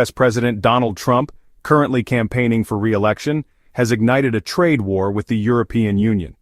U.S. President Donald Trump, currently campaigning for re-election, has ignited a trade war with the European Union.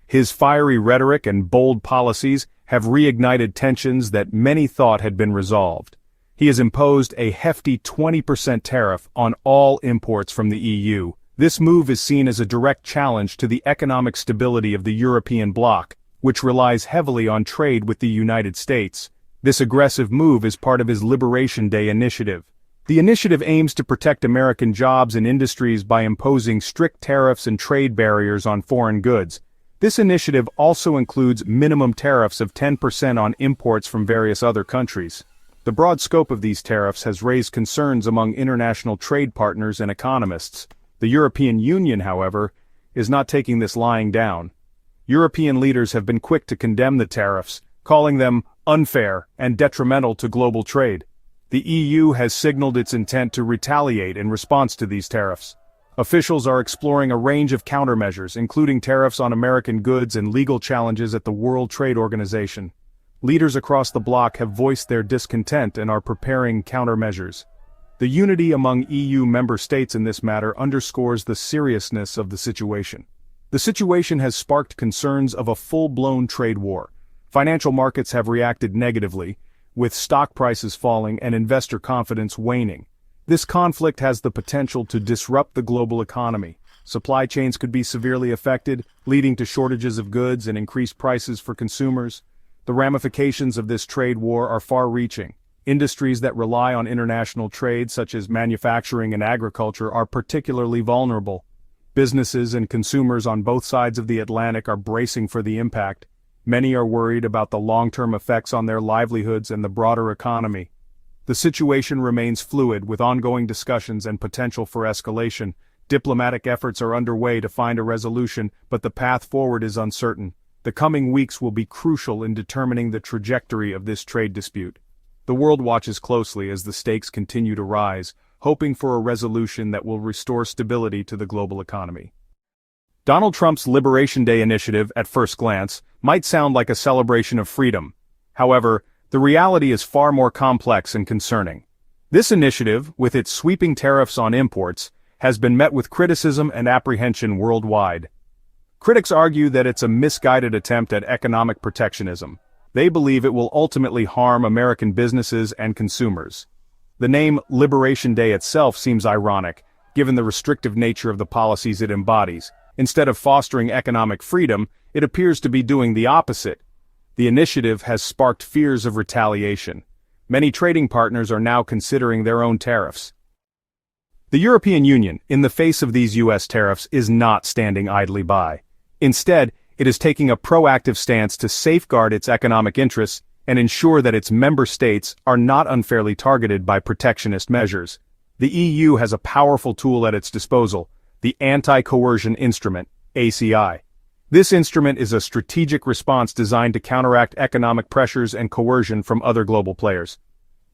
His fiery rhetoric and bold policies have reignited tensions that many thought had been resolved. He has imposed a hefty 20% tariff on all imports from the EU. This move is seen as a direct challenge to the economic stability of the European bloc, which relies heavily on trade with the United States. This aggressive move is part of his Liberation Day initiative. The initiative aims to protect American jobs and industries by imposing strict tariffs and trade barriers on foreign goods. This initiative also includes minimum tariffs of 10% on imports from various other countries. The broad scope of these tariffs has raised concerns among international trade partners and economists. The European Union, however, is not taking this lying down. European leaders have been quick to condemn the tariffs, calling them unfair and detrimental to global trade. The EU has signaled its intent to retaliate in response to these tariffs. Officials are exploring a range of countermeasures, including tariffs on American goods and legal challenges at the World Trade Organization. Leaders across the bloc have voiced their discontent and are preparing countermeasures. The unity among EU member states in this matter underscores the seriousness of the situation. The situation has sparked concerns of a full-blown trade war. Financial markets have reacted negatively, with stock prices falling and investor confidence waning. This conflict has the potential to disrupt the global economy. Supply chains could be severely affected, leading to shortages of goods and increased prices for consumers. The ramifications of this trade war are far-reaching. Industries that rely on international trade, such as manufacturing and agriculture, are particularly vulnerable. Businesses and consumers on both sides of the Atlantic are bracing for the impact. Many are worried about the long-term effects on their livelihoods and the broader economy. The situation remains fluid, with ongoing discussions and potential for escalation. Diplomatic efforts are underway to find a resolution, but the path forward is uncertain. The coming weeks will be crucial in determining the trajectory of this trade dispute. The world watches closely as the stakes continue to rise, hoping for a resolution that will restore stability to the global economy. Donald Trump's Liberation Day initiative, at first glance, might sound like a celebration of freedom. However, the reality is far more complex and concerning. This initiative, with its sweeping tariffs on imports, has been met with criticism and apprehension worldwide. Critics argue that it's a misguided attempt at economic protectionism. They believe it will ultimately harm American businesses and consumers. The name Liberation Day itself seems ironic, given the restrictive nature of the policies it embodies. Instead of fostering economic freedom, it appears to be doing the opposite. The initiative has sparked fears of retaliation. Many trading partners are now considering their own tariffs. The European Union, in the face of these U.S. tariffs, is not standing idly by. Instead, it is taking a proactive stance to safeguard its economic interests and ensure that its member states are not unfairly targeted by protectionist measures. The EU has a powerful tool at its disposal, the Anti-Coercion Instrument, ACI. This instrument is a strategic response designed to counteract economic pressures and coercion from other global players.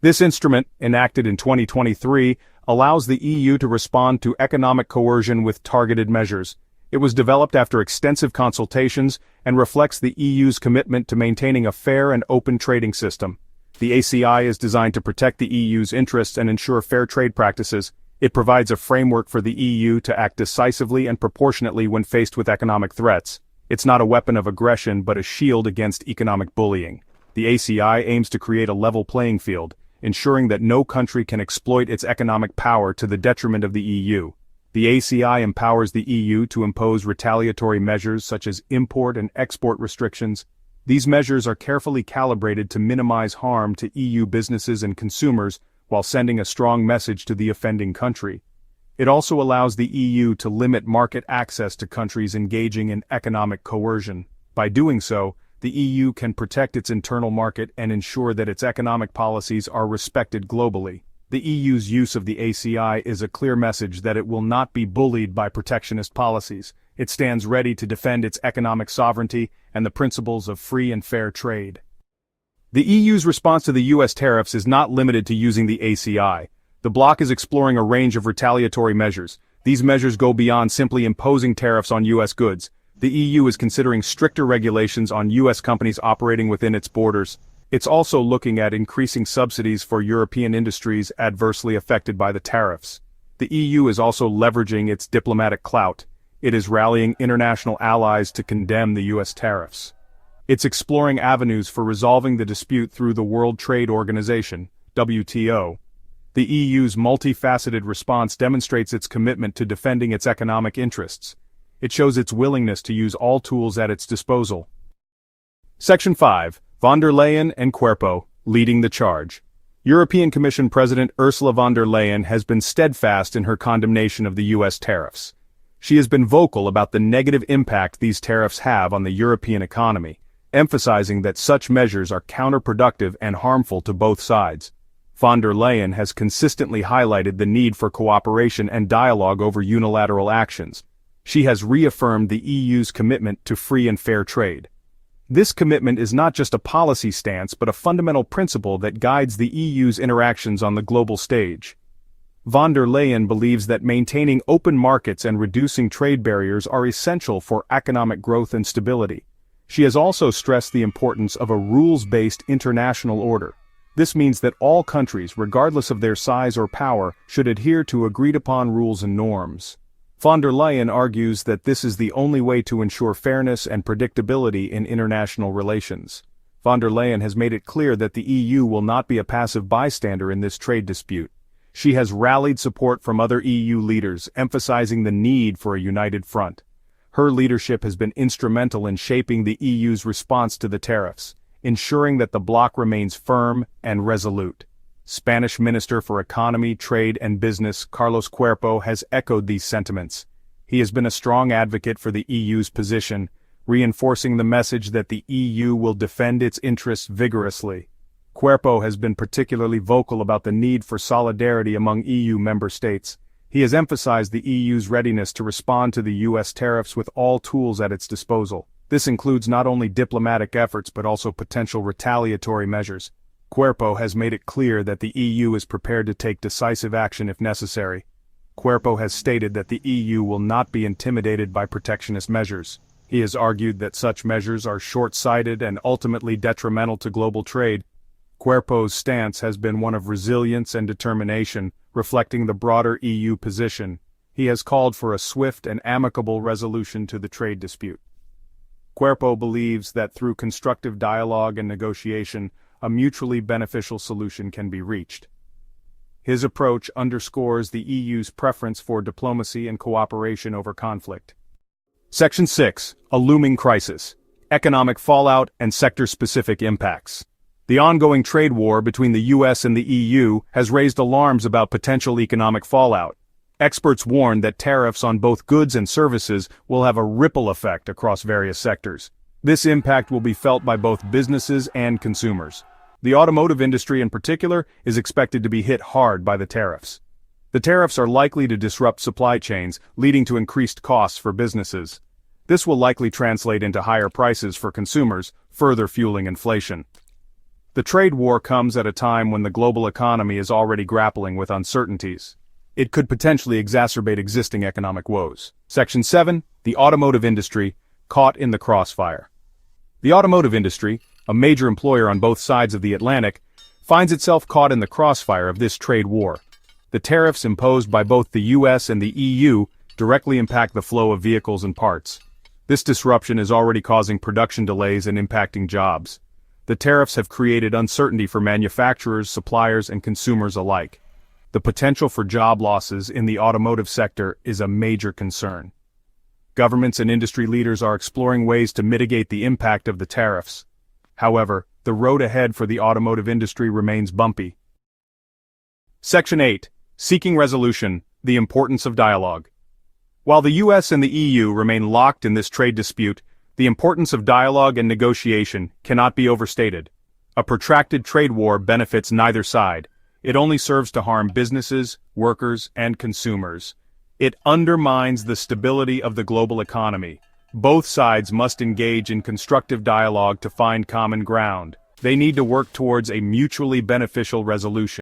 This instrument, enacted in 2023, allows the EU to respond to economic coercion with targeted measures. It was developed after extensive consultations and reflects the EU's commitment to maintaining a fair and open trading system. The ACI is designed to protect the EU's interests and ensure fair trade practices. It provides a framework for the EU to act decisively and proportionately when faced with economic threats. It's not a weapon of aggression but a shield against economic bullying. The ACI aims to create a level playing field, ensuring that no country can exploit its economic power to the detriment of the EU. The ACI empowers the EU to impose retaliatory measures such as import and export restrictions. These measures are carefully calibrated to minimize harm to EU businesses and consumers while sending a strong message to the offending country. It also allows the EU to limit market access to countries engaging in economic coercion. By doing so, the EU can protect its internal market and ensure that its economic policies are respected globally. The EU's use of the ACI is a clear message that it will not be bullied by protectionist policies. It stands ready to defend its economic sovereignty and the principles of free and fair trade. The EU's response to the U.S. tariffs is not limited to using the ACI. The bloc is exploring a range of retaliatory measures. These measures go beyond simply imposing tariffs on U.S. goods. The EU is considering stricter regulations on U.S. companies operating within its borders. It's also looking at increasing subsidies for European industries adversely affected by the tariffs. The EU is also leveraging its diplomatic clout. It is rallying international allies to condemn the US tariffs. It's exploring avenues for resolving the dispute through the World Trade Organization, WTO. The EU's multifaceted response demonstrates its commitment to defending its economic interests. It shows its willingness to use all tools at its disposal. Section 5. Von der Leyen and Cuerpo, leading the charge. European Commission President Ursula von der Leyen has been steadfast in her condemnation of the US tariffs. She has been vocal about the negative impact these tariffs have on the European economy, emphasizing that such measures are counterproductive and harmful to both sides. Von der Leyen has consistently highlighted the need for cooperation and dialogue over unilateral actions. She has reaffirmed the EU's commitment to free and fair trade. This commitment is not just a policy stance but a fundamental principle that guides the EU's interactions on the global stage. Von der Leyen believes that maintaining open markets and reducing trade barriers are essential for economic growth and stability. She has also stressed the importance of a rules-based international order. This means that all countries, regardless of their size or power, should adhere to agreed-upon rules and norms. Von der Leyen argues that this is the only way to ensure fairness and predictability in international relations. Von der Leyen has made it clear that the EU will not be a passive bystander in this trade dispute. She has rallied support from other EU leaders, emphasizing the need for a united front. Her leadership has been instrumental in shaping the EU's response to the tariffs, ensuring that the bloc remains firm and resolute. Spanish Minister for Economy, Trade and Business Carlos Cuerpo has echoed these sentiments. He has been a strong advocate for the EU's position, reinforcing the message that the EU will defend its interests vigorously. Cuerpo has been particularly vocal about the need for solidarity among EU member states. He has emphasized the EU's readiness to respond to the US tariffs with all tools at its disposal. This includes not only diplomatic efforts but also potential retaliatory measures. Cuerpo has made it clear that the EU is prepared to take decisive action if necessary. Cuerpo has stated that the EU will not be intimidated by protectionist measures. He has argued that such measures are short-sighted and ultimately detrimental to global trade. Cuerpo's stance has been one of resilience and determination, reflecting the broader EU position. He has called for a swift and amicable resolution to the trade dispute. Cuerpo believes that through constructive dialogue and negotiation, a mutually beneficial solution can be reached. His approach underscores the EU's preference for diplomacy and cooperation over conflict. Section 6. A looming crisis. Economic fallout and sector-specific impacts. The ongoing trade war between the US and the EU has raised alarms about potential economic fallout. Experts warn that tariffs on both goods and services will have a ripple effect across various sectors. This impact will be felt by both businesses and consumers. The automotive industry in particular is expected to be hit hard by the tariffs. The tariffs are likely to disrupt supply chains, leading to increased costs for businesses. This will likely translate into higher prices for consumers, further fueling inflation. The trade war comes at a time when the global economy is already grappling with uncertainties. It could potentially exacerbate existing economic woes. Section 7. The automotive industry, caught in the crossfire. The automotive industry, a major employer on both sides of the Atlantic, finds itself caught in the crossfire of this trade war. The tariffs imposed by both the US and the EU directly impact the flow of vehicles and parts. This disruption is already causing production delays and impacting jobs. The tariffs have created uncertainty for manufacturers, suppliers, and consumers alike. The potential for job losses in the automotive sector is a major concern. Governments and industry leaders are exploring ways to mitigate the impact of the tariffs. However, the road ahead for the automotive industry remains bumpy. Section 8. Seeking resolution, the importance of dialogue. While the US and the EU remain locked in this trade dispute, the importance of dialogue and negotiation cannot be overstated. A protracted trade war benefits neither side. It only serves to harm businesses, workers, and consumers. It undermines the stability of the global economy. Both sides must engage in constructive dialogue to find common ground. They need to work towards a mutually beneficial resolution.